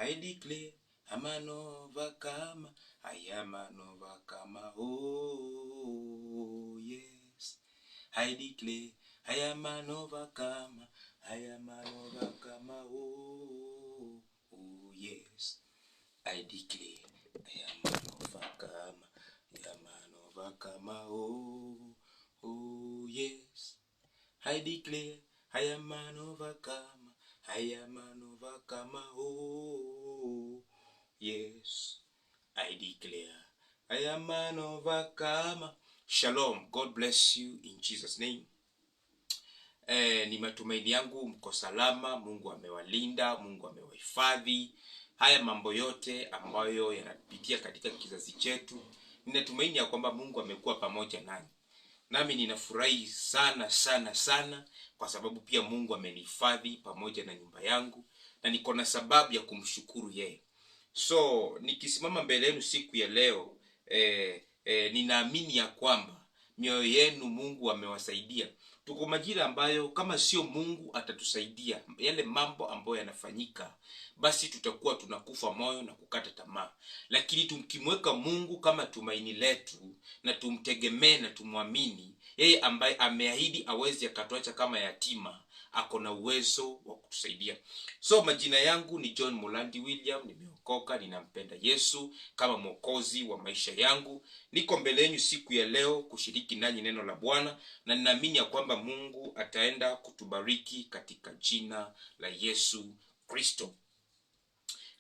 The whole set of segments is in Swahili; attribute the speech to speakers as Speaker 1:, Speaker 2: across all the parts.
Speaker 1: I declare I'm an overcomer. I am an overcomer. Oh, yes. I declare I am an overcomer. I am an overcomer. Oh, yes. I declare I am an overcomer. I am an overcomer. Oh, yes. I declare I am an overcomer. I am an overcomer. Oh, yes. I declare I am an overcomer. Shalom. God bless you in Jesus' name. Ni matumaini yangu mko salama. Mungu amewalinda, Mungu amewahifadhi. Haya mambo yote ambayo yanapitia katika kizazi chetu, ninatumaini ya kwamba Mungu amekuwa pamoja nanyi. Nami ninafurahi sana sana sana kwa sababu pia Mungu amenihifadhi pamoja na nyumba yangu, na niko na sababu ya kumshukuru yeye. So nikisimama mbele yenu siku ya leo, ninaamini ya kwamba mioyo yenu Mungu amewasaidia. Tuko majira ambayo kama sio Mungu atatusaidia, yale mambo ambayo yanafanyika, basi tutakuwa tunakufa moyo na kukata tamaa. Lakini tumkimweka Mungu kama tumaini letu na tumtegemee na tumwamini, yeye ambaye ameahidi awezi akatuacha kama yatima, ako na uwezo wa kutusaidia. So majina yangu ni John Mulandi William, nimeokoka, ninampenda Yesu kama mwokozi wa maisha yangu. Niko mbele yenu siku ya leo kushiriki nanyi neno la Bwana, na ninaamini ya kwamba Mungu ataenda kutubariki katika jina la Yesu Kristo.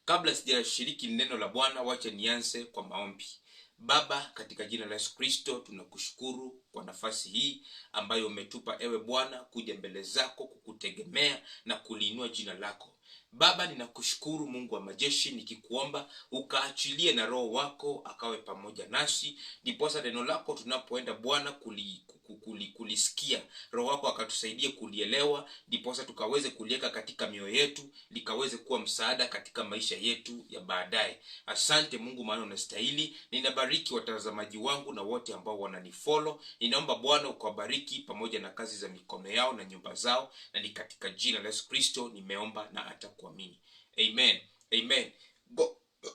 Speaker 1: Kabla sijashiriki neno la Bwana, wacha nianze kwa maombi. Baba, katika jina la Yesu Kristo, tunakushukuru kwa nafasi hii ambayo umetupa ewe Bwana kuja mbele zako kukutegemea na kuliinua jina lako. Baba, ninakushukuru Mungu wa majeshi, nikikuomba ukaachilie na Roho wako akawe pamoja nasi, ndiposa neno lako tunapoenda Bwana kulisikia, Roho wako akatusaidie kulielewa, ndiposa tukaweze kuliweka katika mioyo yetu, likaweze kuwa msaada katika maisha yetu ya baadaye. Asante Mungu, maana unastahili. Ninabariki watazamaji wangu na wote ambao wananifollow. Ninaomba Bwana ukawabariki pamoja na kazi za mikono yao na nyumba zao, na ni katika jina la Yesu Kristo nimeomba na hata kuamini. Amen. Amen.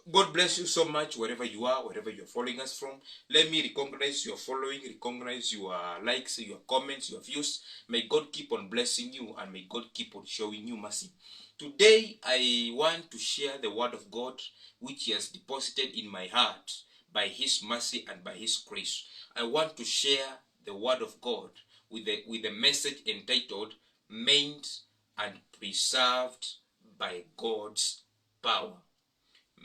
Speaker 1: God bless you so much wherever you are, wherever you are following us from. Let me recognize your following, recognize your likes, your comments, your views. May God keep on blessing you, and may God keep on showing you mercy. Today I want to share the word of God which He has deposited in my heart by His mercy and by His grace. I want to share the word of God with a message entitled Maimed and Preserved by God's Power.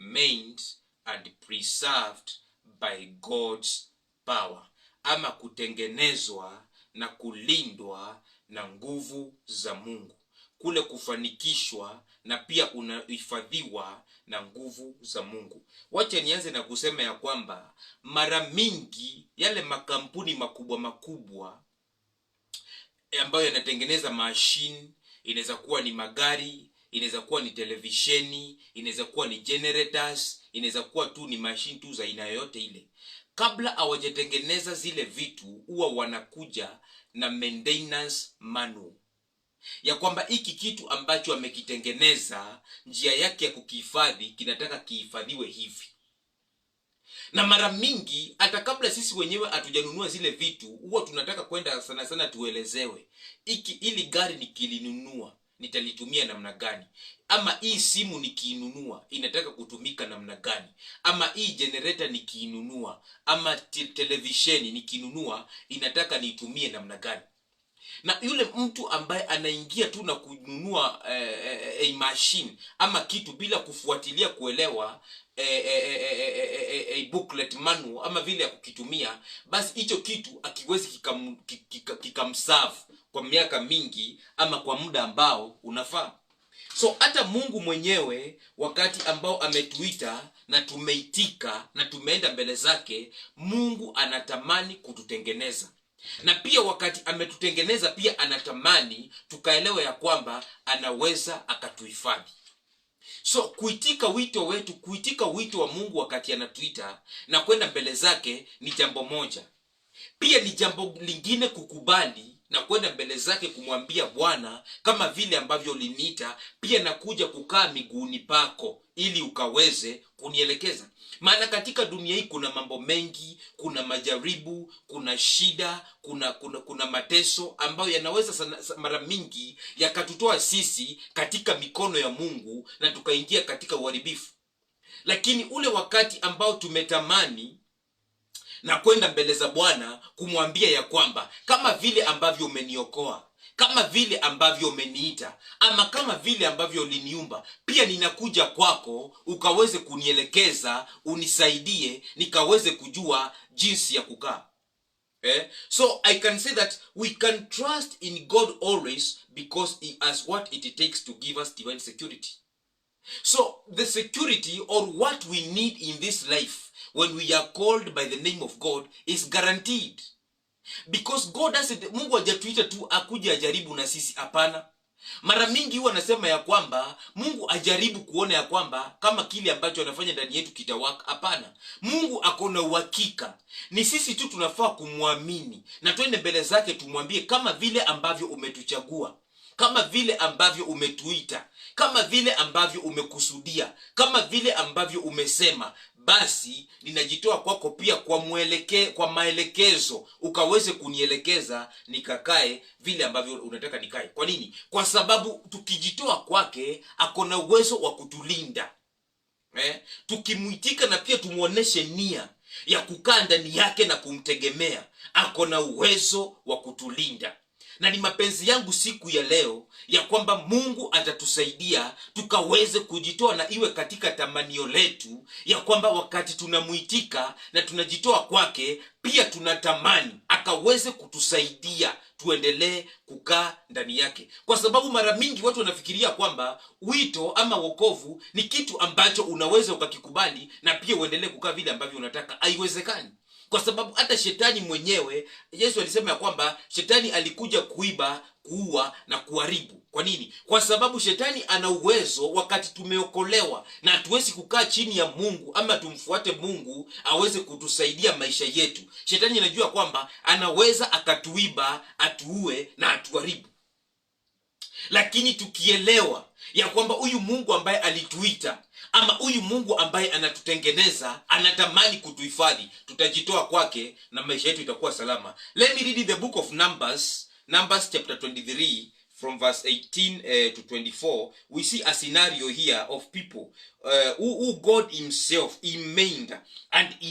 Speaker 1: Maimed and preserved by God's power, ama kutengenezwa na kulindwa na nguvu za Mungu, kule kufanikishwa na pia unahifadhiwa na nguvu za Mungu. Wacha nianze na kusema ya kwamba mara mingi yale makampuni makubwa ambayo yanatengeneza machine, inaweza kuwa ni magari, inaweza kuwa ni televisheni, inaweza kuwa ni generators, inaweza kuwa tu ni machine tu za aina yoyote ile, kabla hawajatengeneza zile vitu huwa wanakuja na maintenance manual ya kwamba hiki kitu ambacho amekitengeneza, njia yake ya kukihifadhi kinataka kihifadhiwe hivi. Na mara mingi hata kabla sisi wenyewe hatujanunua zile vitu, huwa tunataka kwenda sana tuelezewe, ili gari nikilinunua nitalitumia namna gani, ama hii simu nikiinunua inataka kutumika namna gani, ama hii generator nikiinunua, ama televisheni nikiinunua inataka nitumie namna gani. Na yule mtu ambaye anaingia tu na kununua a machine ama kitu bila kufuatilia kuelewa a booklet manual ama vile ya kukitumia, basi hicho kitu akiwezi kikamserve kwa miaka mingi ama kwa muda ambao unafaa. So hata Mungu mwenyewe wakati ambao ametuita na tumeitika na tumeenda mbele zake, Mungu anatamani kututengeneza. Na pia wakati ametutengeneza pia anatamani tukaelewa ya kwamba anaweza akatuhifadhi. So kuitika wito wa Mungu wakati anatuita na kwenda mbele zake ni jambo moja. Pia ni jambo lingine kukubali na kwenda mbele zake kumwambia Bwana, kama vile ambavyo uliniita, pia nakuja kukaa miguuni pako ili ukaweze kunielekeza. Maana katika dunia hii kuna mambo mengi, kuna majaribu, kuna shida, kuna mateso ambayo yanaweza mara mingi yakatutoa sisi katika mikono ya Mungu na tukaingia katika uharibifu. Lakini ule wakati ambao tumetamani na kwenda mbele za Bwana kumwambia ya kwamba kama vile ambavyo umeniokoa, kama vile ambavyo umeniita, ama kama vile ambavyo uliniumba, pia ninakuja kwako ukaweze kunielekeza, unisaidie nikaweze kujua jinsi ya kukaa. So I can say that we can trust in God always because he has what it takes to give us divine security. So the security or what we need in this life when we are called by the name of God is guaranteed. Because God doesn't, Mungu hajatuita tu akuje ajaribu na sisi, hapana. Mara mingi huwa nasema ya kwamba Mungu ajaribu kuona ya kwamba kama kile ambacho anafanya ndani yetu kitawaka, hapana. Mungu akona uhakika. Ni sisi tu tunafaa kumwamini na twende mbele zake tumwambie, kama vile ambavyo umetuchagua, kama vile ambavyo umetuita, kama vile ambavyo umekusudia, kama vile ambavyo umesema, basi ninajitoa kwako pia kwa maelekezo, ukaweze kunielekeza nikakae vile ambavyo unataka nikae. Kwa nini? Kwa sababu tukijitoa kwake akona uwezo wa kutulinda. Tukimuitika na pia tumuoneshe nia ya kukaa ndani yake na kumtegemea, akona uwezo wa kutulinda. Na ni mapenzi yangu siku ya leo ya kwamba Mungu atatusaidia tukaweze kujitoa, na iwe katika tamanio letu ya kwamba wakati tunamuitika na tunajitoa kwake, pia tunatamani akaweze kutusaidia tuendelee kukaa ndani yake. Kwa sababu mara mingi watu wanafikiria kwamba wito ama wokovu ni kitu ambacho unaweza ukakikubali na pia uendelee kukaa vile ambavyo unataka. Haiwezekani. Kwa sababu hata shetani mwenyewe, Yesu alisema ya kwamba shetani alikuja kuiba, kuua na kuharibu. Kwa nini? Kwa sababu shetani ana uwezo, wakati tumeokolewa na hatuwezi kukaa chini ya Mungu ama tumfuate Mungu aweze kutusaidia maisha yetu, shetani anajua kwamba anaweza akatuiba, atuue na atuharibu. Lakini tukielewa ya kwamba huyu Mungu ambaye alituita ama huyu Mungu ambaye anatutengeneza anatamani kutuhifadhi, tutajitoa kwake na maisha yetu itakuwa salama. Let me read the book of Numbers chapter 23 from verse 18 to 24. We see a scenario here of people who God himself, he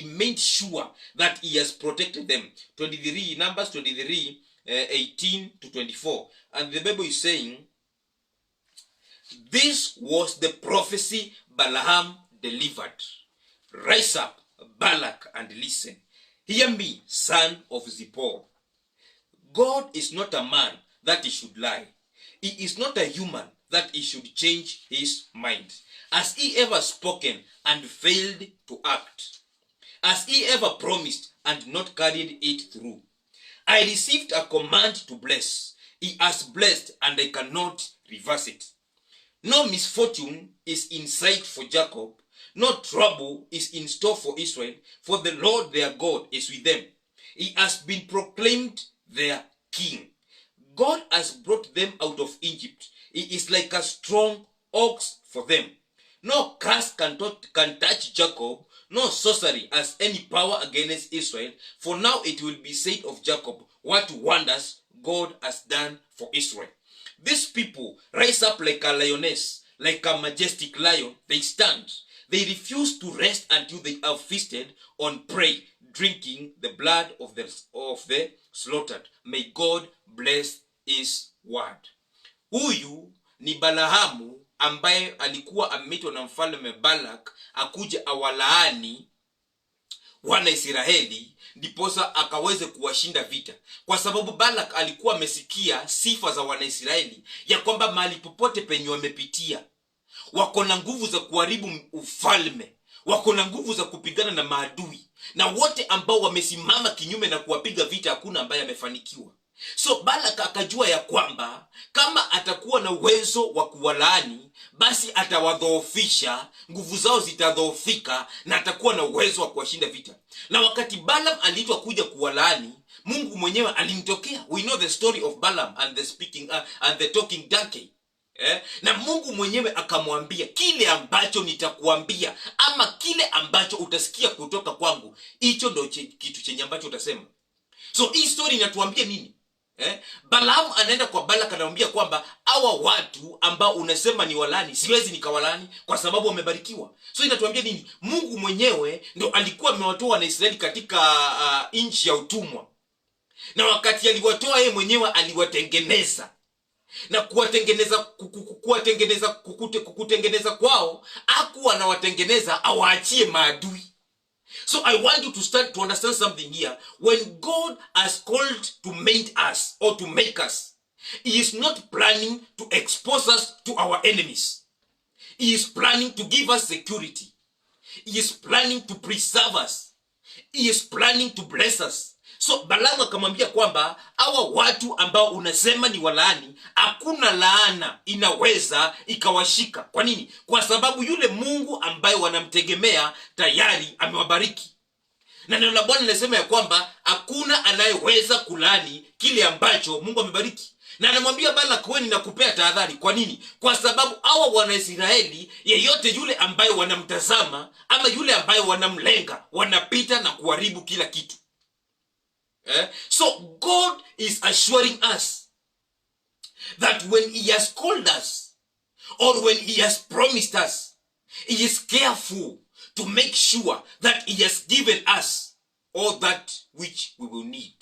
Speaker 1: made sure that he has protected them. Numbers 23 18 to 24. And the Bible is saying, this was the prophecy Balaam delivered. Rise up, Balak, and listen. Hear me, son of Zippor. God is not a man that he should lie. He is not a human that he should change his mind. Has he ever spoken and failed to act? Has he ever promised and not carried it through? I received a command to bless. He has blessed and I cannot reverse it. No misfortune is in sight for Jacob. No trouble is in store for Israel. For the Lord their God is with them. He has been proclaimed their king. God has brought them out of Egypt. He is like a strong ox for them. No curse can touch Jacob. No sorcery has any power against Israel. For now it will be said of Jacob, what wonders God has done for Israel. These people rise up like a lioness, like a majestic lion. They stand. They refuse to rest until they have feasted on prey, drinking the blood of the slaughtered. May God bless his word. Huyu ni Balaamu ambaye alikuwa ameitwa na mfalme Balak akuja awalaani wana Israeli ndiposa akaweze kuwashinda vita. Kwa sababu Balak alikuwa amesikia sifa za wana Israeli ya kwamba mahali popote penye wamepitia wako na nguvu za kuharibu ufalme, wako na nguvu za kupigana na maadui, na wote ambao wamesimama kinyume na kuwapiga vita hakuna ambaye amefanikiwa. So Balak akajua ya kwamba kama atakuwa na uwezo wa kuwalaani, basi atawadhoofisha, nguvu zao zitadhoofika, na atakuwa na uwezo wa kuwashinda vita. Na wakati Balaam aliitwa kuja kuwalaani, Mungu mwenyewe alimtokea. We know the story of Balaam and the talking donkey. Na Mungu mwenyewe akamwambia, kile ambacho nitakuambia ama kile ambacho utasikia kutoka kwangu, hicho ndio kitu chenye ambacho utasema. So hii story inatuambia nini? Balaam anaenda kwa Balak, anamwambia kwamba hawa watu ambao unasema ni walani, siwezi nikawalani kwa sababu wamebarikiwa. So inatuambia nini? Mungu mwenyewe ndo alikuwa amewatoa na Israeli katika nchi ya utumwa, na wakati aliwatoa yeye mwenyewe aliwatengeneza, na kutengeneza kwao hakuwa anawatengeneza awaachie maadui. So I want you to start to understand something here. When God has called to make us or to make us, He is not planning to expose us to our enemies. He is planning to give us security. He is planning to preserve us. He is planning to bless us. So Balaam akamwambia kwamba hawa watu ambao unasema ni walaani, hakuna laana inaweza ikawashika. Kwa nini? Kwa sababu yule Mungu ambaye wanamtegemea tayari amewabariki. Na neno la Bwana linasema ya kwamba hakuna anayeweza kulaani kile ambacho Mungu amebariki. Na anamwambia Balak, wewe ninakupea tahadhari. Kwa nini? Kwa sababu hawa Wanaisraeli, yeyote yule ambaye wanamtazama ama yule ambaye wanamlenga, wanapita na kuharibu kila kitu. So God is assuring us that when He has called us or when He has promised us, He is careful to make sure that He has given us all that which we will need.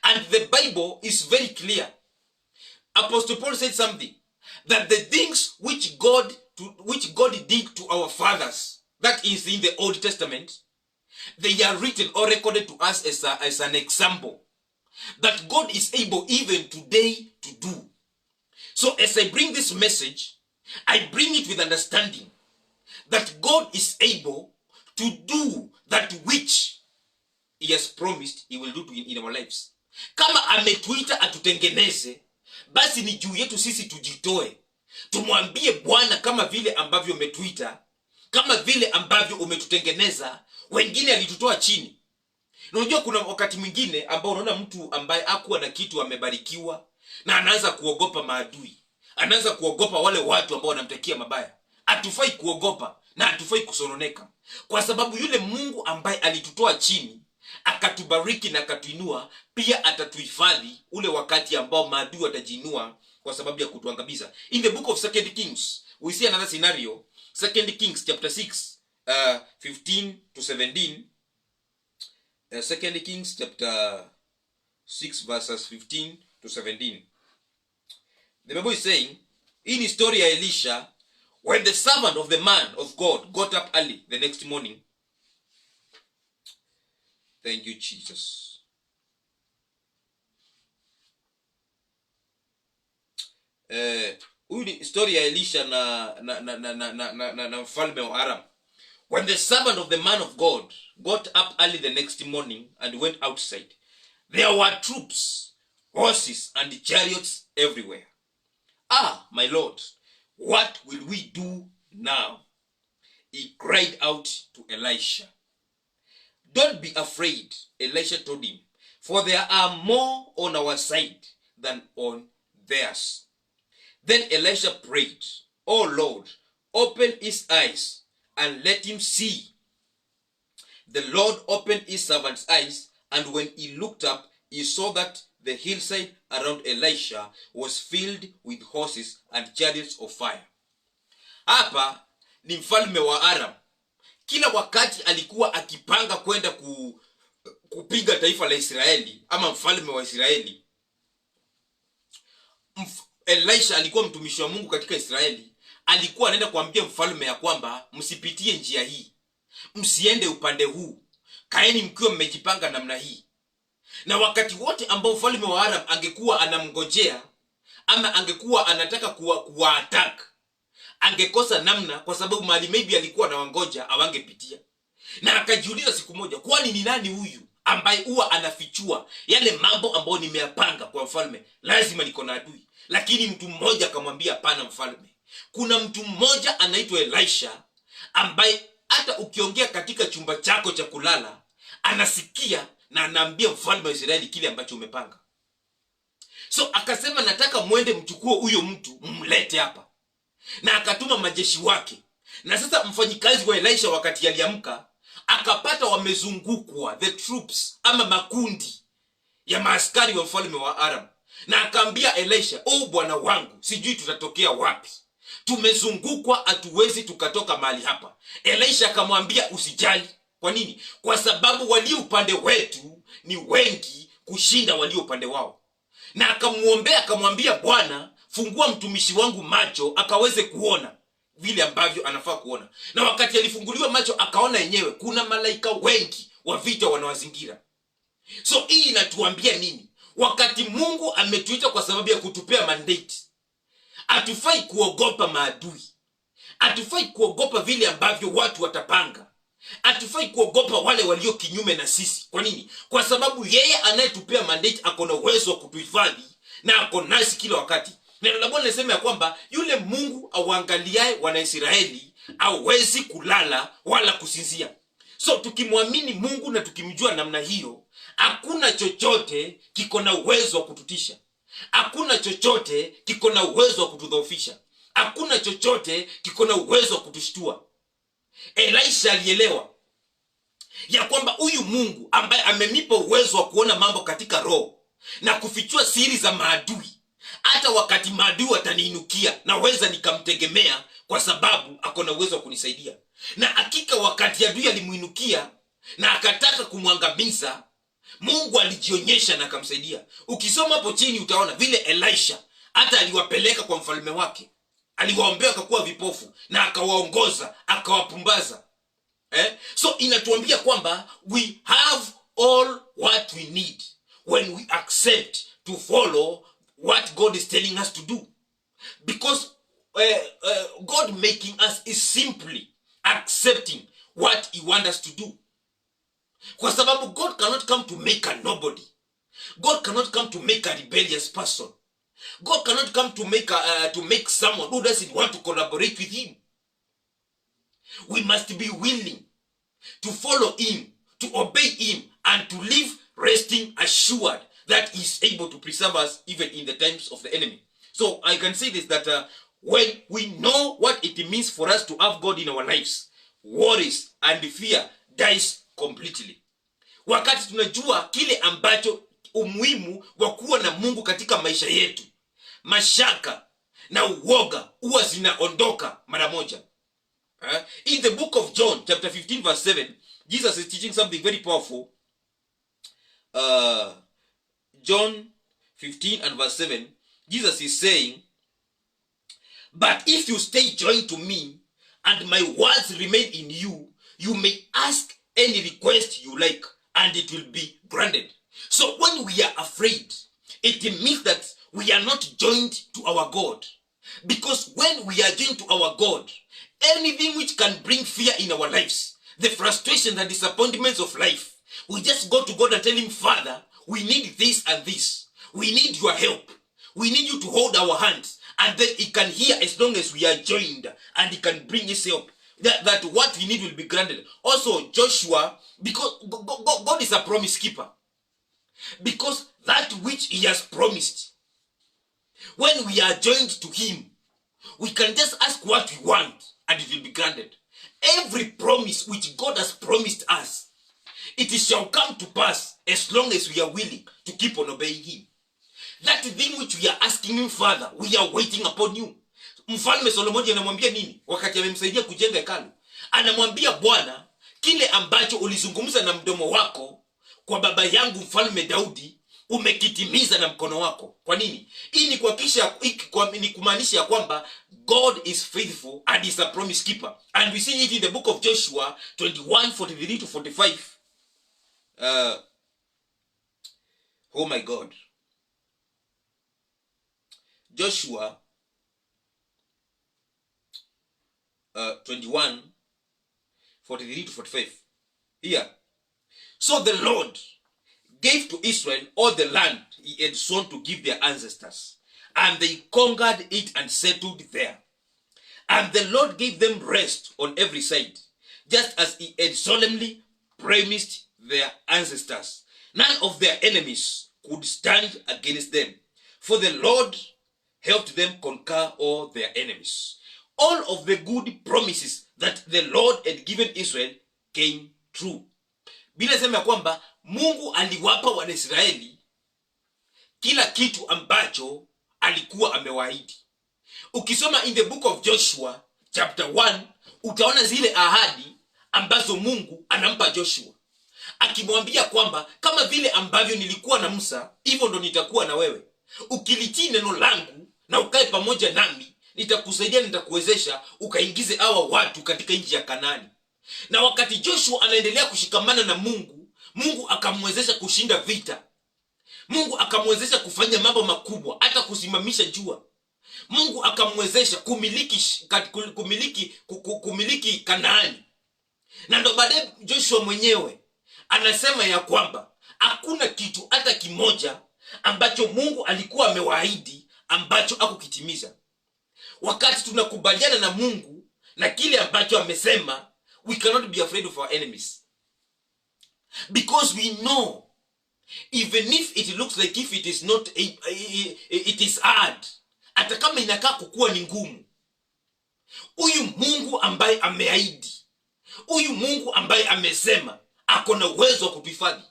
Speaker 1: And the Bible is very clear. Apostle Paul said something, that the things which God did to our fathers, that is in the Old Testament, they are written or recorded to us as an example that God is able even today to do. So as I bring this message, I bring it with understanding that God is able to do that which He has promised He will do in our lives. Kama ametuita atutengeneze, basi ni juu yetu sisi tujitoe. Tumwambie Bwana, kama vile ambavyo umetuita, kama vile ambavyo umetutengeneza, wengine alitutoa chini. Na unajua kuna wakati mwingine ambao unaona mtu ambaye hakuwa na kitu amebarikiwa, na anaanza kuogopa maadui. Anaanza kuogopa wale watu ambao wanamtakia mabaya. Hatufai kuogopa na hatufai kusononeka. Kwa sababu yule Mungu ambaye alitutoa chini, akatubariki na akatuinua, pia atatuhifadhi ule wakati ambao maadui watajiinua kwa sababu ya kutuangamiza. In the book of 2 Kings, we see another scenario. 2 Kings chapter 6, 15 to 17. 2 Kings chapter 6 verses 15 to 17. The Bible is saying, in his story Elisha, when the servant of the man of God got up early the next morning. Thank you, Jesus. Story ya Elisha na mfalme wa Aram. When the servant of the man of God got up early the next morning and went outside, there were troops, horses, and chariots everywhere. Ah, my Lord, what will we do now? He cried out to Elisha. Don't be afraid, Elisha told him, for there are more on our side than on theirs. Then Elisha prayed, Oh Lord, open his eyes and let him see. The Lord opened his servant's eyes, and when he looked up, he saw that the hillside around Elisha was filled with horses and chariots of fire. Hapa ni mfalme wa Aram. Kila wakati alikuwa akipanga kwenda kupiga taifa la Israeli, ama mfalme wa Israeli, Elisha alikuwa mtumishi wa Mungu katika Israeli, alikuwa anaenda kuambia mfalme ya kwamba msipitie njia hii, msiende upande huu, kaeni mkiwa mmejipanga namna hii. Na wakati wote ambao mfalme wa Aram angekuwa anamngojea ama angekuwa anataka kuwa-attack, angekosa namna, kwa sababu mahali maybe alikuwa anawangoja awangepitia. Na akajiuliza siku moja, kwani ni nani huyu ambaye huwa anafichua yale mambo ambayo nimeyapanga kwa mfalme, lazima niko na adui. Lakini mtu mmoja akamwambia, hapana mfalme, kuna mtu mmoja anaitwa Elisha ambaye hata ukiongea katika chumba chako cha kulala anasikia na anaambia mfalme wa Israeli kile ambacho umepanga. So akasema, nataka mwende mchukue huyo mtu mlete hapa. Na akatuma majeshi wake. Na sasa mfanyikazi wa Elisha wakati aliamka akapata wamezungukwa the troops ama makundi ya maaskari wa mfalme wa Aram. Na akaambia Elisha, bwana wangu, sijui tutatokea wapi, tumezungukwa, hatuwezi tukatoka mahali hapa. Elisha akamwambia, usijali. Kwa nini? Kwa sababu walio upande wetu ni wengi kushinda walio upande wao. Na akamuombea, akamwambia, Bwana, fungua mtumishi wangu macho akaweze kuona vile ambavyo anafaa kuona. Na wakati alifunguliwa macho akaona yenyewe kuna malaika wengi wa vita wanawazingira. So hii inatuambia nini? Wakati Mungu ametuita kwa sababu ya kutupea mandate, hatufai kuogopa maadui. Hatufai kuogopa vile ambavyo watu watapanga. Hatufai kuogopa wale walio kinyume na sisi. Kwa nini? Kwa sababu yeye anayetupea mandate ako na uwezo wa kutuhifadhi na ako nasi kila wakati. Neno la Bwana linasema ya kwamba yule Mungu auangaliaye Wanaisraeli hawezi kulala wala kusinzia. So tukimwamini Mungu na tukimjua namna hiyo, hakuna chochote kiko na uwezo wa kututisha. Hakuna chochote kiko na uwezo wa kutudhoofisha. Hakuna chochote kiko na uwezo wa kutushtua. Elisha alielewa ya kwamba huyu Mungu ambaye amenipa uwezo wa kuona mambo katika roho na kufichua siri za maadui, hata wakati maadui wataniinukia naweza nikamtegemea kwa sababu ako na uwezo wa kunisaidia. Na hakika wakati adui alimuinukia na akataka kumwangamiza, Mungu alijionyesha na akamsaidia. Ukisoma hapo chini utaona vile Elisha hata aliwapeleka kwa mfalme wake, aliwaombea akakuwa vipofu na akawaongoza, akawapumbaza. So inatuambia kwamba we have all what we need when we accept to follow what God is telling us to do. Because God making us is simply accepting what he wants us to do. Kwa sababu God cannot come to make a nobody. God cannot come to make a rebellious person. God cannot come to make someone who doesn't want to collaborate with him. We must be willing to follow him, to obey him, and to live resting assured that he is able to preserve us even in the times of the enemy. So I can say this, that when we know what it means for us to have God in our lives, worries and fear dies completely. Wakati tunajua kile ambacho umuhimu wa kuwa na Mungu katika maisha yetu, mashaka na uoga huwa zinaondoka mara moja. In the book of John chapter 15 verse 7, Jesus is teaching something very powerful. John 15 and verse 7, Jesus is saying, but if you stay joined to me and my words remain in you, you may ask any request you like and it will be granted. So when we are afraid, it means that we are not joined to our God. Because when we are joined to our God, anything which can bring fear in our lives, the frustrations and disappointments of life, we just go to God and tell him, Father, we need this and this. We need your help. We need you to hold our hands. And then he can hear as long as we are joined, and he can bring his help. That what we need will be granted. Also Joshua, because God is a promise keeper. Because that which he has promised, when we are joined to him, we can just ask what we want and it will be granted. Every promise which God has promised us, it shall come to pass as long as we are willing to keep on obeying him. That thing which we are asking him, Father, we are waiting upon you. Mfalme Solomoni anamwambia nini wakati amemsaidia kujenga hekalu? Anamwambia, Bwana, kile ambacho ulizungumza na mdomo wako kwa baba yangu mfalme Daudi umekitimiza na mkono wako. Kwa nini? Hii ni kuhakikisha, ni kumaanisha kwamba God is faithful and is a promise keeper. And we see it in the book of Joshua 21:43 to 45. Oh my God. Joshua 21:43 to 45. Here. So the Lord gave to Israel all the land he had sworn to give their ancestors, and they conquered it and settled there. And the Lord gave them rest on every side, just as he had solemnly promised their ancestors. None of their enemies could stand against them, for the Lord helped them conquer all their enemies. All of the good promises that the Lord had given Israel came true. Biblia inasema kwamba Mungu aliwapa Wanaisraeli kila kitu ambacho alikuwa amewaahidi. Ukisoma in the book of Joshua chapter 1, utaona zile ahadi ambazo Mungu anampa Joshua, akimwambia kwamba kama vile ambavyo nilikuwa na Musa, hivyo ndo nitakuwa na wewe. Ukilitii neno langu na ukae pamoja nami, nitakusaidia, nitakuwezesha ukaingize hawa watu katika nchi ya Kanaani. Na wakati Joshua anaendelea kushikamana na Mungu, Mungu akamwezesha kushinda vita. Mungu akamwezesha kufanya mambo makubwa, hata kusimamisha jua. Mungu akamwezesha kumiliki Kanaani. Na ndo baadaye Joshua mwenyewe anasema ya kwamba hakuna kitu hata kimoja ambacho Mungu alikuwa amewaahidi ambacho hakukitimiza. Wakati tunakubaliana na Mungu na kile ambacho amesema, we cannot be afraid of our enemies, because we know even if it looks like if it is not it is hard, hata kama inakaa kukuwa ni ngumu, huyu Mungu ambaye ameahidi, huyu Mungu ambaye amesema ako na uwezo wa kutuhifadhi.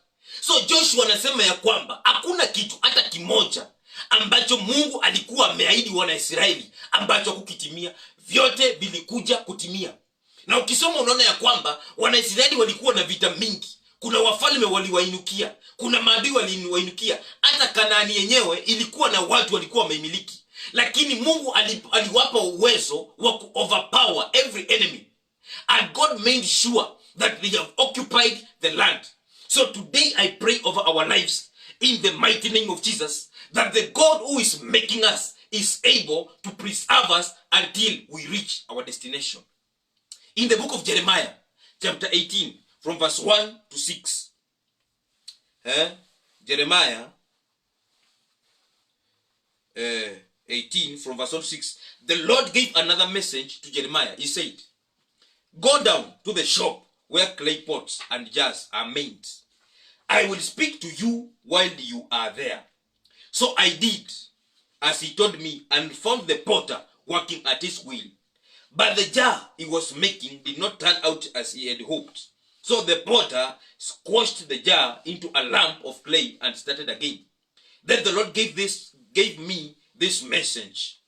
Speaker 1: So Joshua anasema ya kwamba hakuna kitu hata kimoja ambacho Mungu alikuwa ameahidi wana Israeli ambacho hakukitimia. Vyote vilikuja kutimia. Na ukisoma unaona ya kwamba wana Israeli walikuwa na vita mingi. Kuna wafalme waliwainukia, kuna maadui waliwainukia, hata Kanaani yenyewe ilikuwa na watu walikuwa wameimiliki. Lakini Mungu aliwapa uwezo wa overpower every enemy. And God made sure that they have occupied the land. So today I pray over our lives in the mighty name of Jesus, that the God who is making us is able to preserve us until we reach our destination. In the book of Jeremiah, chapter 18, from verse 1 to 6. Jeremiah 18, from verse 1 to 6. The Lord gave another message to Jeremiah. He said, "Go down to the shop where clay pots and jars are made. I will speak to you while you are there." So I did as he told me, and found the potter working at his wheel. But the jar he was making did not turn out as he had hoped. So the potter squashed the jar into a lump of clay and started again. Then the Lord gave me this message.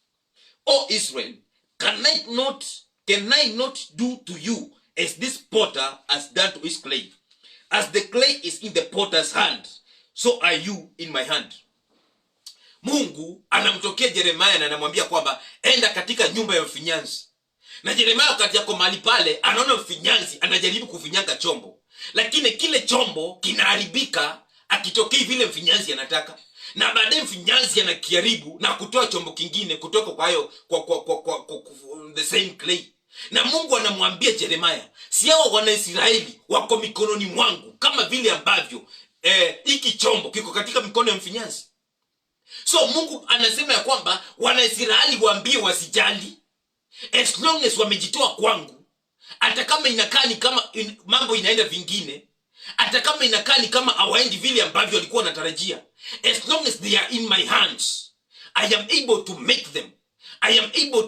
Speaker 1: "O Israel, can I not do to you as this potter has done to his clay? As the clay is in the potter's hand, so are you in my hand." Mungu anamtokea Jeremiah na anamwambia kwamba enda katika nyumba ya mfinyanzi. Na Jeremiah wakati yako mahali pale anaona mfinyanzi anajaribu kufinyanga chombo, lakini kile chombo kinaharibika akitokei vile mfinyanzi anataka. Na baadaye mfinyanzi anakiharibu na kutoa chombo kingine kutoka kwa hayo kwa the same clay. Na Mungu anamwambia Jeremiah, si hao wana Israeli wako mikononi mwangu kama vile ambavyo hiki chombo kiko katika mikono ya mfinyanzi. So Mungu anasema ya kwamba wana Israeli waambie wasijali, as long as wamejitoa kwangu, hata kama inakaa ni kama mambo inaenda vingine, hata kama inakaa ni kama hawaendi vile ambavyo walikuwa wanatarajia, as long as they are in my hands, I am able to make them, I am able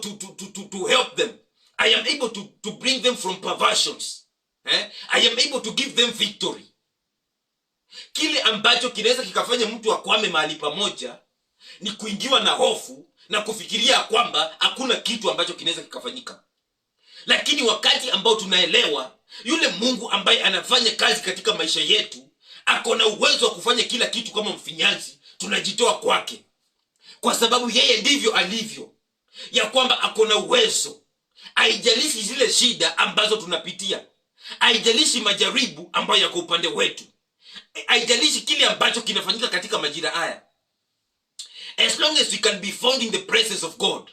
Speaker 1: to help them, I am able to bring them from perversions, I am able to give them victory. Kile ambacho kinaweza kikafanya mtu akwame mahali pamoja ni kuingiwa na hofu na kufikiria kwamba hakuna kitu ambacho kinaweza kikafanyika. Lakini wakati ambao tunaelewa yule Mungu ambaye anafanya kazi katika maisha yetu ako na uwezo wa kufanya kila kitu kama mfinyanzi, tunajitoa kwake, kwa sababu yeye ndivyo alivyo, ya kwamba ako na uwezo. Haijalishi zile shida ambazo tunapitia, haijalishi majaribu ambayo yako upande wetu, haijalishi kile ambacho kinafanyika katika majira haya, as long as we can be found in the presence of God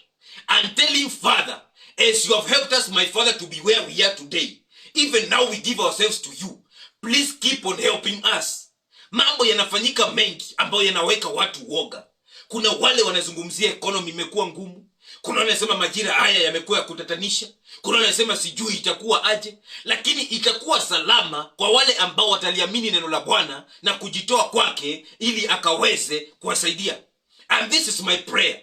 Speaker 1: and tell him, "Father, as you have helped us, my Father, to be where we are today, even now we give ourselves to you. Please keep on helping us." Mambo yanafanyika mengi ambayo yanaweka watu woga. Kuna wale wanazungumzia economy imekuwa ngumu. Kuna wale wanasema majira haya yamekuwa ya kutatanisha. Kuna wale wanasema sijui itakuwa aje. Lakini itakuwa salama kwa wale ambao wataliamini neno la Bwana na kujitoa kwake ili akaweze kuwasaidia. And this is my prayer,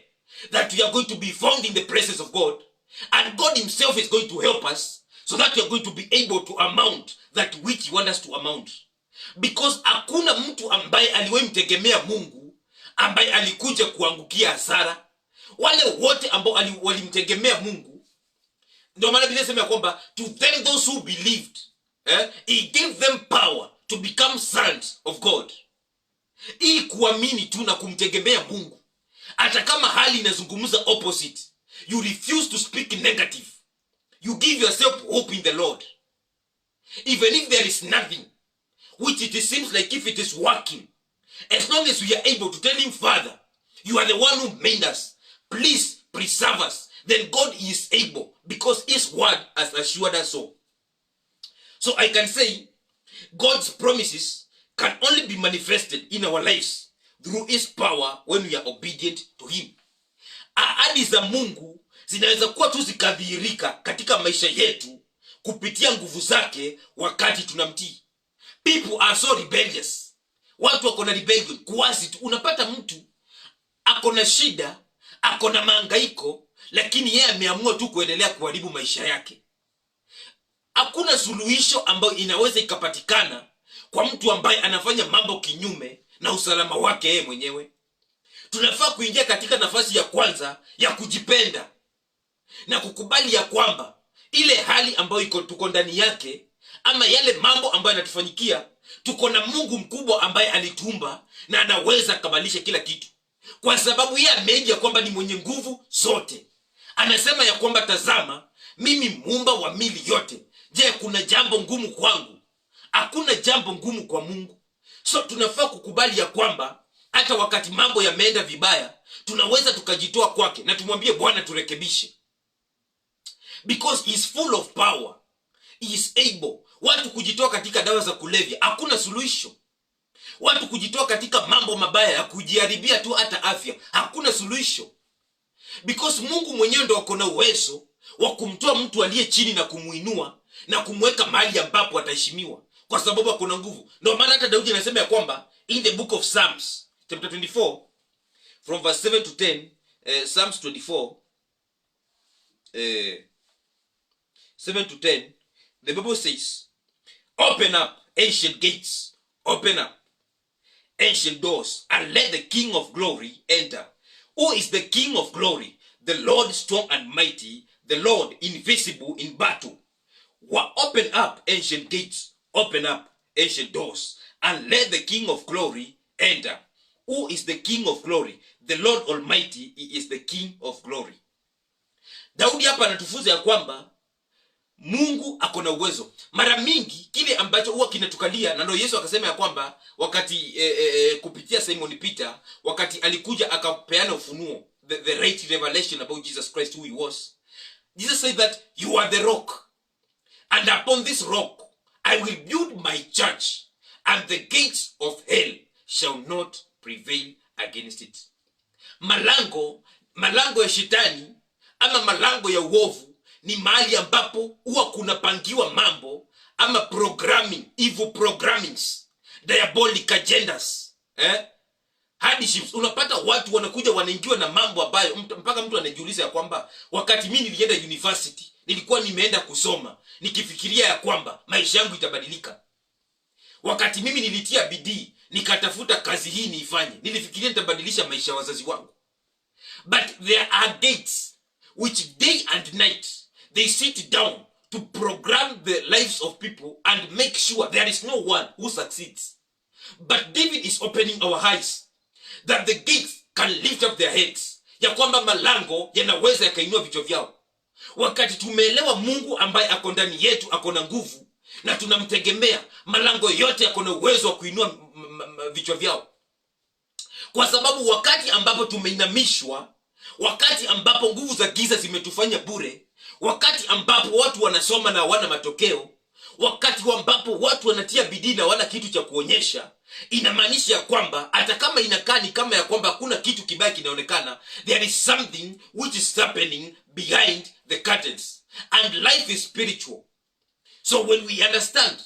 Speaker 1: that we are going to be found in the presence of God, and God himself is going to help us, so that we are going to be able to amount that which he wants us to amount. Because hakuna mtu ambaye aliwahi mtegemea Mungu ambaye alikuja kuangukia hasara. Wale wote ambao walimtegemea Mungu, ndio maana Biblia inasema kwamba to them those who believed, he gave them power to become sons of God. Hii kuamini tu na kumtegemea Mungu, hata kama hali inazungumza opposite, you refuse to speak negative. You give yourself hope in the Lord. Even if there is nothing, which it seems like if it is working, as long as we are able to tell him, Father, you are the one who made us, please preserve us, then God is able, because his word has assured us so. So I can say, God's promises can only be manifested in our lives through his power when we are obedient to him. Ahadi za Mungu zinaweza kuwa tu zikadhihirika katika maisha yetu kupitia nguvu zake wakati tunamtii. People are so rebellious. Watu wako na rebellion kuasi tu. Unapata mtu ako na shida, ako na mahangaiko, lakini yeye ameamua tu kuendelea kuharibu maisha yake. Hakuna suluhisho ambayo inaweza ikapatikana kwa mtu ambaye anafanya mambo kinyume na usalama wake yeye mwenyewe. Tunafaa kuingia katika nafasi ya kwanza ya kujipenda na kukubali ya kwamba ile hali ambayo tuko ndani yake, ama yale mambo ambayo yanatufanyikia, tuko na Mungu mkubwa ambaye alituumba na anaweza kubadilisha kila kitu. Kwa sababu yeye ameja kwamba ni mwenye nguvu zote. Anasema ya kwamba tazama, mimi muumba wa mili yote. Je, kuna jambo ngumu kwangu? Hakuna jambo ngumu kwa Mungu. So tunafaa kukubali ya kwamba hata wakati mambo yameenda vibaya, tunaweza tukajitoa kwake na tumwambie Bwana turekebishe. Because he is full of power. He is able. Watu kujitoa katika dawa za kulevya, hakuna suluhisho. Watu kujitoa katika mambo mabaya ya kujiharibia tu hata afya, hakuna suluhisho. Because Mungu mwenyewe ndio ako na uwezo wa kumtoa mtu aliye chini na kumuinua na kumweka mahali ambapo ataheshimiwa, kwa sababu ako na nguvu. Ndio maana hata Daudi anasema ya kwamba in the book of Psalms chapter 24 from verse 7 to 10, Psalms 24 7 to 10, the Bible says, open up ancient gates, open up ancient doors, and let the King of glory enter. Who is the King of glory? The Lord strong and mighty, the Lord invisible in battle. Open up ancient gates, open up ancient doors, and let the King of glory enter. Who is the King of glory? The Lord Almighty, he is the King of glory. Daudi hapa anatufunza ya kwamba Mungu ako na uwezo. Mara mingi kile ambacho huwa kinatukalia, na ndio Yesu akasema ya kwamba wakati kupitia Simon Peter, wakati alikuja akapeana ufunuo, the right revelation about Jesus Christ, who he was. Jesus said that you are the rock, and upon this rock I will build my church, and the gates of hell shall not prevail against it. Malango ya shetani ama malango ya uovu ni mahali ambapo huwa kunapangiwa mambo ama programming, evil programmings, diabolic agendas, hardships. Unapata watu wanakuja wanaingiwa na mambo ambayo mpaka mtu anajiuliza ya kwamba wakati mimi nilienda university, nilikuwa nimeenda kusoma nikifikiria ya kwamba maisha yangu itabadilika. Wakati mimi nilitia bidii nikatafuta kazi hii niifanye, nilifikiria nitabadilisha maisha ya wazazi wangu. But there are gates which day and night they sit down to program the lives of people and make sure there is no one who succeeds. But David is opening our eyes that the gates can lift up their heads, ya kwamba malango yanaweza yakainua vichwa vyao. Wakati tumeelewa Mungu ambaye ako ndani yetu ako na nguvu na tunamtegemea, malango yote yako na uwezo wa kuinua vichwa vyao. Kwa sababu wakati ambapo tumeinamishwa, wakati ambapo nguvu za giza zimetufanya bure, wakati ambapo watu wanasoma na hawana matokeo, wakati ambapo watu wanatia bidii na hawana kitu cha kuonyesha, inamaanisha ya kwamba hata kama inakaa ni kama ya kwamba hakuna kitu kibaya kinaonekana, there is something which is happening behind the curtains, and life is spiritual. So when we understand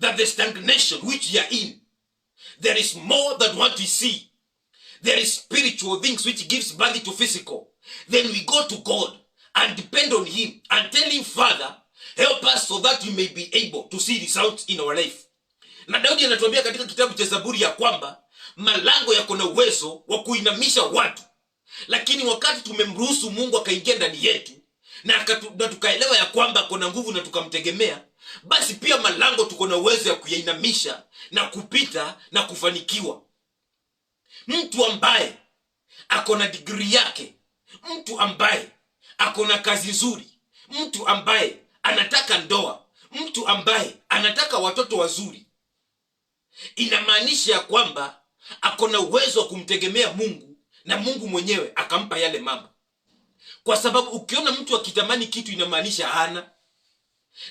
Speaker 1: that the stagnation which we are in, there is more than what we see, there is spiritual things which gives birth to physical, then we go to God and depend on him and tell him, Father, help us so that we may be able to see results in our life. Na Daudi anatuambia katika kitabu cha Zaburi ya kwamba malango yako na uwezo wa kuinamisha watu, lakini wakati tumemruhusu Mungu akaingia ndani yetu na tukaelewa ya kwamba kuna nguvu na tukamtegemea, basi pia malango tuko na uwezo ya kuyainamisha na kupita na kufanikiwa. Mtu ambaye akona degree yake, mtu ambaye akona kazi nzuri, mtu ambaye anataka ndoa, mtu ambaye anataka watoto wazuri, inamaanisha ya kwamba akona uwezo wa kumtegemea Mungu na Mungu mwenyewe akampa yale mambo. Kwa sababu ukiona mtu akitamani kitu inamaanisha hana.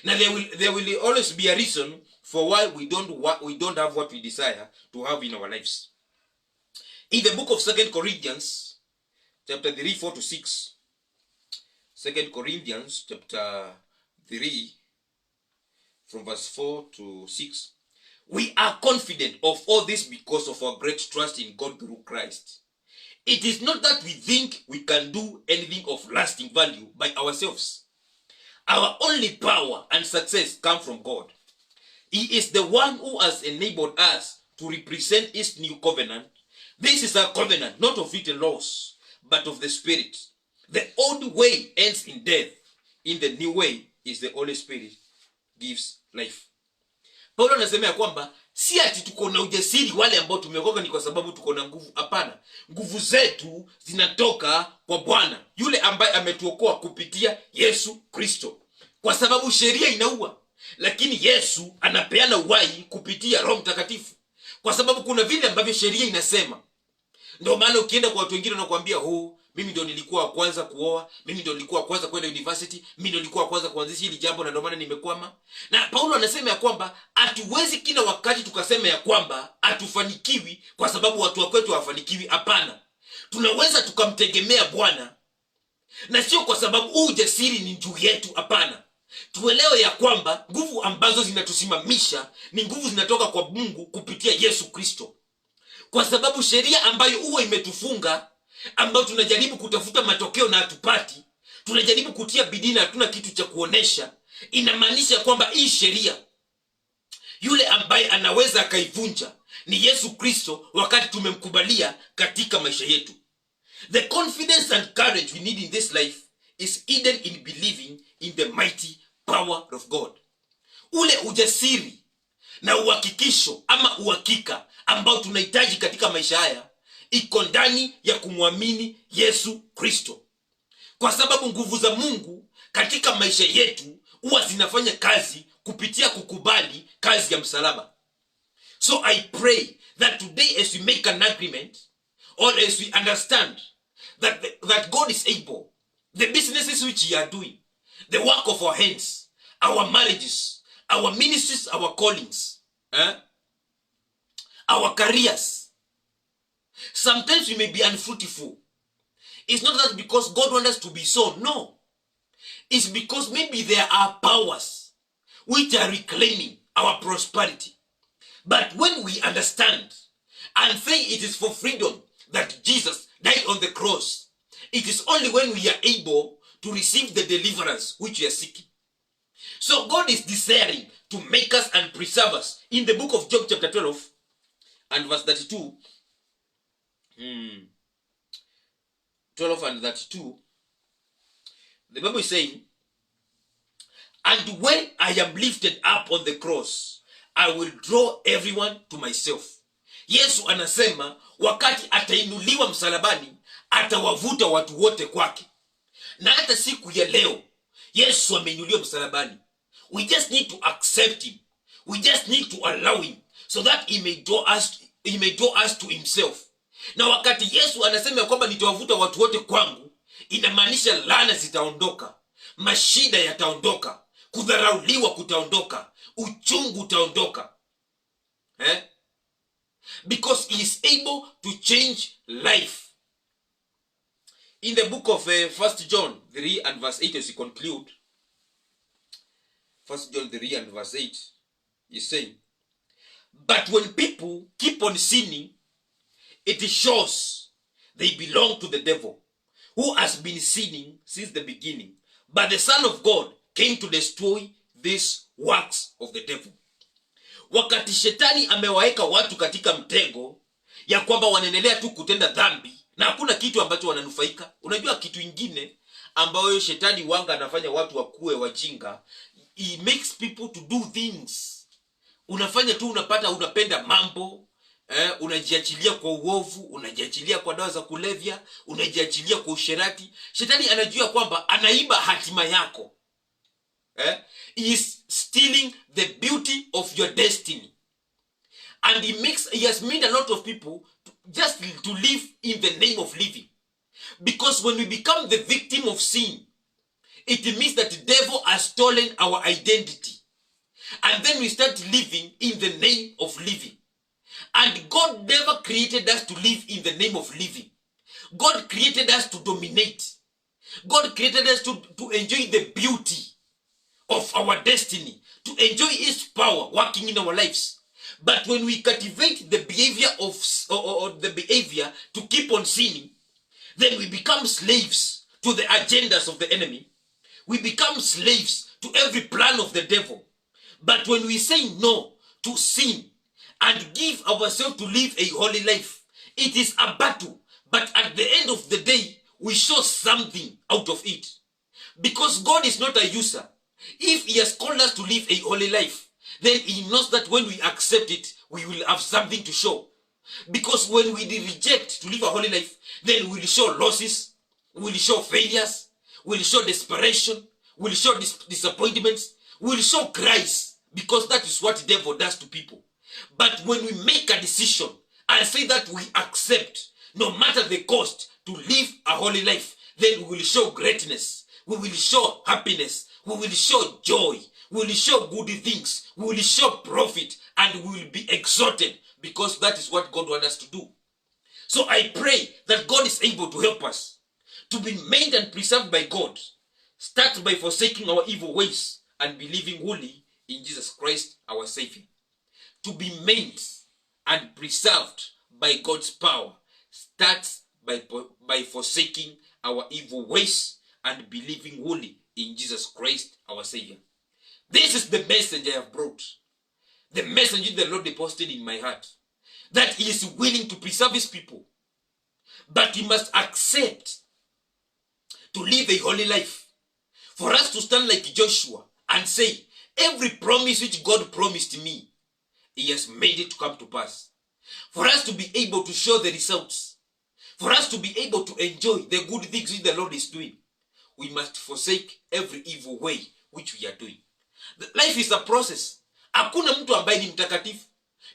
Speaker 1: Na there will always be a reason for why we don't have what we desire to have in our lives. In the book of 2 Corinthians chapter 3, 4-6, 2 Corinthians chapter 3 from verse 4-6, we are confident of all this because of our great trust in God through Christ. It is not that we think we can do anything of lasting value by ourselves. Our only power and success come from God. He is the one who has enabled us to represent his new covenant. This is a covenant not of written laws, but of the Spirit. The old way ends in death. In the new way is the Holy Spirit gives life. Paulo anasema ya kwamba si ati tuko na ujasiri wale ambao tumeokoka ni kwa sababu tuko na nguvu. Hapana, nguvu zetu zinatoka kwa Bwana yule ambaye ametuokoa kupitia Yesu Kristo. Kwa sababu sheria inaua, lakini Yesu anapeana uhai kupitia Roho Mtakatifu. Kwa sababu kuna vile ambavyo sheria inasema. Ndio maana ukienda kwa watu wengine wanakuambia, mimi ndio nilikuwa wa kwanza kuoa, mimi ndio nilikuwa wa kwanza kwenda university, mimi ndio nilikuwa wa kwanza kuanzisha hili jambo na ndio maana nimekwama. Na Paulo anasema ya kwamba hatuwezi kila wakati tukasema ya kwamba hatufanikiwi kwa sababu watu wa kwetu hawafanikiwi. Hapana. Tunaweza tukamtegemea Bwana na sio kwa sababu ujasiri ni juu yetu. Hapana. Tuelewe ya kwamba nguvu ambazo zinatusimamisha ni nguvu zinatoka kwa Mungu kupitia Yesu Kristo. Kwa sababu sheria ambayo huwa imetufunga, ambayo tunajaribu kutafuta matokeo na hatupati, tunajaribu kutia bidii na hatuna kitu cha kuonesha, inamaanisha kwamba hii sheria yule ambaye anaweza akaivunja ni Yesu Kristo wakati tumemkubalia katika maisha yetu. The confidence and courage we need in this life is hidden in believing in the mighty power of God. Ule ujasiri na uhakikisho ama uhakika ambao tunahitaji katika maisha haya iko ndani ya kumwamini Yesu Kristo. Kwa sababu nguvu za Mungu katika maisha yetu huwa zinafanya kazi kupitia kukubali kazi ya msalaba. So I pray that today as we make an agreement or as we understand that God is able, the businesses which we are doing, the work of our hands, our marriages, our ministries, our callings, our careers, sometimes we may be unfruitful. It's not that because God wants us to be so. No. It's because maybe there are powers which are reclaiming our prosperity. But when we understand and say it is for freedom that Jesus died on the cross, it is only when we are able to receive the deliverance which we are seeking. So God is desiring to make us and preserve us. In the book of Job chapter 12 and verse 32, 12 and 32, the Bible is saying, and when I am lifted up on the cross, I will draw everyone to myself. Yesu anasema wakati atainuliwa msalabani, atawavuta watu wote kwake. Na hata siku ya leo, Yesu ameinuliwa msalabani. We just need to accept him. We just need to allow him so that he may draw us to himself. Na wakati Yesu anasema kwamba nitawavuta watu wote kwangu, inamaanisha laana zitaondoka, mashida yataondoka, kudharauliwa kutaondoka, uchungu utaondoka. because he is able to change life. In the book of 1 John 3 and verse 8, as we conclude, 1 John 3 and verse 8 is saying, but when people keep on sinning, it shows they belong to the devil, who has been sinning since the beginning. But the Son of God came to destroy these works of the devil. Wakati shetani amewaeka watu katika mtego ya kwamba wanaendelea tu kutenda dhambi na hakuna kitu ambacho wananufaika. Unajua kitu ingine ambayo shetani wanga anafanya watu wakue wajinga, he makes people to do things. Unafanya tu unapata unapenda mambo, unajiachilia kwa uovu, unajiachilia kwa dawa za kulevya, unajiachilia kwa usherati. Shetani anajua kwamba anaiba hatima yako. He is stealing the beauty of your destiny. And he has made a lot of people just to live in the name of living. Because when we become the victim of sin, it means that the devil has stolen our identity. And then we start living in the name of living. And God never created us to live in the name of living. God created us to dominate. God created us to enjoy the beauty of our destiny, to enjoy his power working in our lives. But when we cultivate the behavior to keep on sinning, then we become slaves to the agendas of the enemy. We become slaves to every plan of the devil. But when we say no to sin and give ourselves to live a holy life, it is a battle. But at the end of the day, we show something out of it. Because God is not a user. If he has called us to live a holy life, then he knows that when we accept it, we will have something to show. Because when we reject to live a holy life, then we will show losses, we will show failures, we will show desperation, we will show disappointments, we will show cries, because that is what the devil does to people. But when we make a decision and say that we accept, no matter the cost, to live a holy life, then we will show greatness, we will show happiness, we will show joy, we will show good things, we will show profit, and we will be exalted, because that is what God wants us to do. So I pray that God is able to help us to be made and preserved by God. Start by forsaking our evil ways and believing wholly in Jesus Christ our Savior. To be made and preserved by God's power starts by forsaking our evil ways and believing wholly in Jesus Christ our Savior. This is the message I have brought. The message the Lord deposited in my heart. That he is willing to preserve his people. But we must accept to live a holy life. For us to stand like Joshua and say, every promise which God promised me, he has made it to come to pass. For us to be able to show the results. For us to be able to enjoy the good things which the Lord is doing, we must forsake every evil way which we are doing. Life is a process. Hakuna mtu ambaye ni mtakatifu.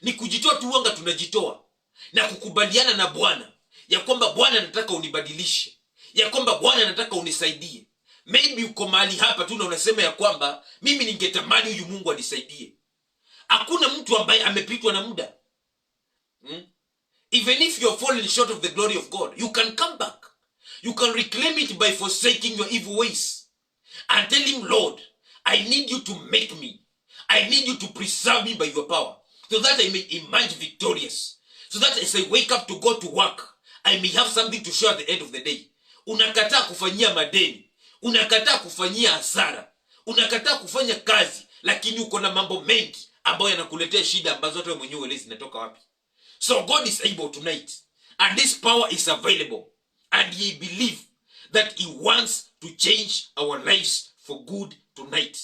Speaker 1: Ni kujitoa tu wanga tunajitoa. Na kukubaliana na Bwana. Ya kwamba Bwana nataka unibadilishe. Ya kwamba Bwana nataka unisaidie. Maybe uko mahali hapa tu na unasema ya kwamba mimi ningetamani huyu Mungu anisaidie. Hakuna mtu ambaye amepitwa na muda. Even if you are falling short of the glory of God, you can come back. You can reclaim it by forsaking your evil ways. And tell him, Lord, I need you to make me. I need you to preserve me by your power. So that I may emerge victorious. So that as I wake up to go to work, I may have something to show at the end of the day. Unakataa kufanyia madeni. Unakataa kufanyia hasara. Unakataa kufanya kazi. Lakini uko na mambo mengi ambayo yanakuletea shida ambazo hata wewe mwenyewe uelezi zinatoka wapi. So God is able tonight. And this power is available. And ye believe that he wants to change our lives for good tonight.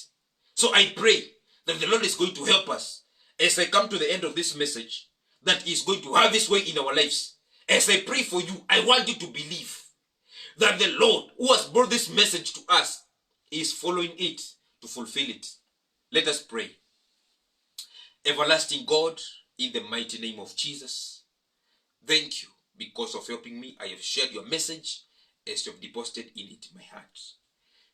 Speaker 1: So I pray that the Lord is going to help us as I come to the end of this message, that he is going to have his way in our lives. As I pray for you, I want you to believe that the Lord who has brought this message to us is following it to fulfill it. Let us pray. Everlasting God, in the mighty name of Jesus, thank you because of helping me. I have shared your message as you have deposited in it my heart.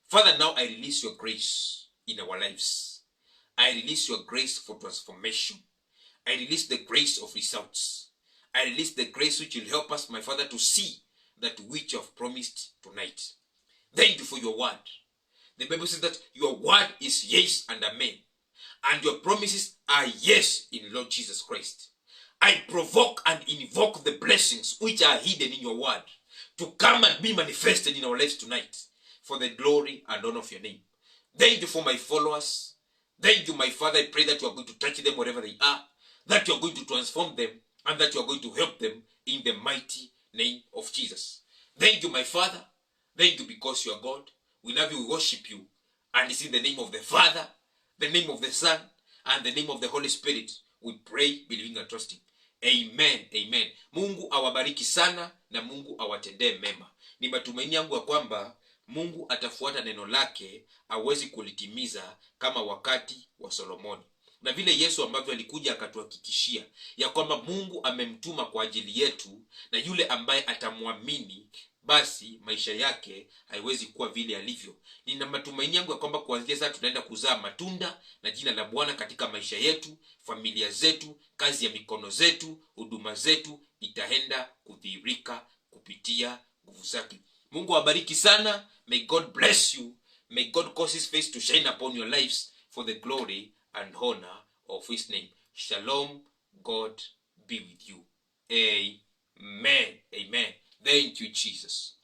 Speaker 1: Father, now I release your grace in our lives. I release your grace for transformation. I release the grace of results. I release the grace which will help us, my Father, to see that which you have promised tonight. Thank you for your word. The Bible says that your word is yes and amen. And your promises are yes in Lord Jesus Christ. I provoke and invoke the blessings which are hidden in your word to come and be manifested in our lives tonight for the glory and honor of your name. Thank you for my followers. Thank you, my Father. I pray that you are going to touch them wherever they are, that you are going to transform them, and that you are going to help them in the mighty name of Jesus. Thank you, my Father. Thank you because you are God. We love you, we worship you. And it's in the name of the Father, the name of the Son, and the name of the Holy Spirit we pray, believing and trusting. Amen, amen. Mungu awabariki sana na Mungu awatendee mema. Ni matumaini yangu ya kwamba Mungu atafuata neno lake awezi kulitimiza kama wakati wa Solomoni. Na vile Yesu ambavyo alikuja akatuhakikishia ya kwamba Mungu amemtuma kwa ajili yetu, na yule ambaye atamwamini basi maisha yake haiwezi kuwa vile alivyo. Nina matumaini yangu ya kwamba kuanzia sasa tunaenda kuzaa matunda na jina la Bwana katika maisha yetu, familia zetu, kazi ya mikono zetu, huduma zetu itaenda kudhihirika kupitia nguvu zake. Mungu awabariki sana. May God bless you. May God cause his face to shine upon your lives for the glory and honor of his name. Shalom. God be with you. Amen. Amen. Thank you, Jesus.